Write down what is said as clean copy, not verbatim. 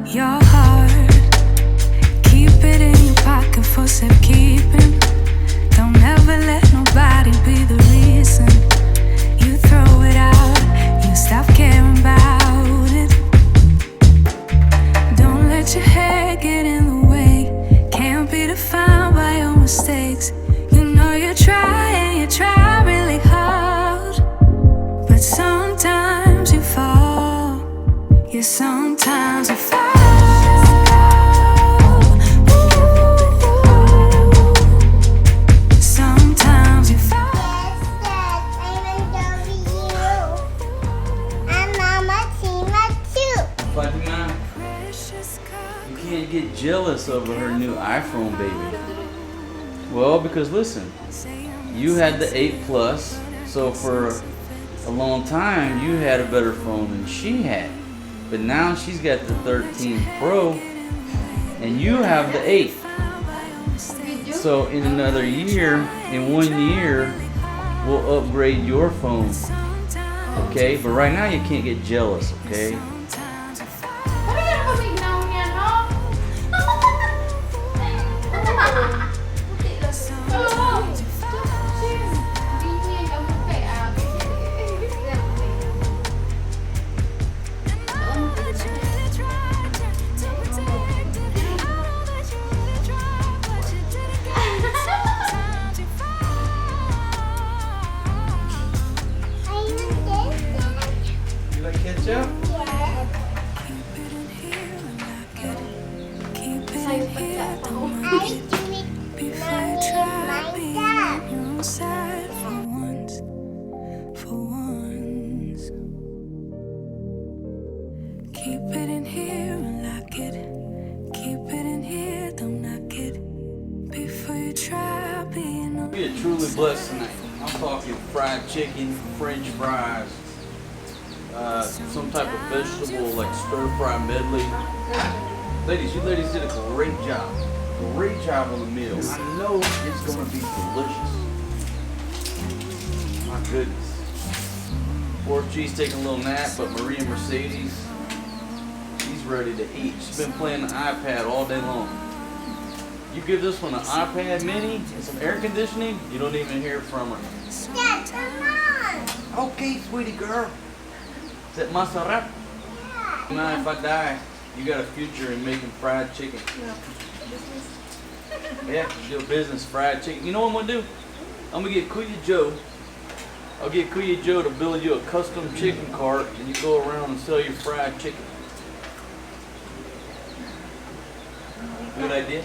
your heart. Keep it in your pocket for safekeeping. Don't ever let nobody be the reason you throw it out. You stop caring about it. Don't let your head get in the way. Can't be defined by your mistakes. You know you try really hard, but sometimes you fall. Yeah, sometimes you fall. Sometimes you fall. Fatima, you can't get jealous over her new iPhone, baby. Well, because listen, you had the 8 Plus, so for a long time you had a better phone than she had. But now she's got the 13 Pro, and you have the 8. So in another year, in 1 year, we'll upgrade your phone. Okay? But right now you can't get jealous, okay? You like ketchup? Keep it in here and lock it. Keep it in here, don't knock it. Before you try being on. We are truly blessed tonight. I'm talking fried chicken, French fries, some type of vegetable like stir fry medley. Ladies, you ladies did a great job. Great job on the meal. I know it's gonna be delicious. My goodness. Poor G's taking a little nap, but Maria Mercedes, she's ready to eat. She's been playing the iPad all day long. You give this one an iPad mini and some air conditioning, you don't even hear from her. Dad, come on. Okay, sweetie girl. Is that Maserati? Now, if I die, you got a future in making fried chicken. Yeah, do business, fried chicken. You know what I'm gonna do? I'm gonna get Kuya Joe. I'll get Kuya Joe to build you a custom chicken cart, and you go around and sell your fried chicken. Good idea?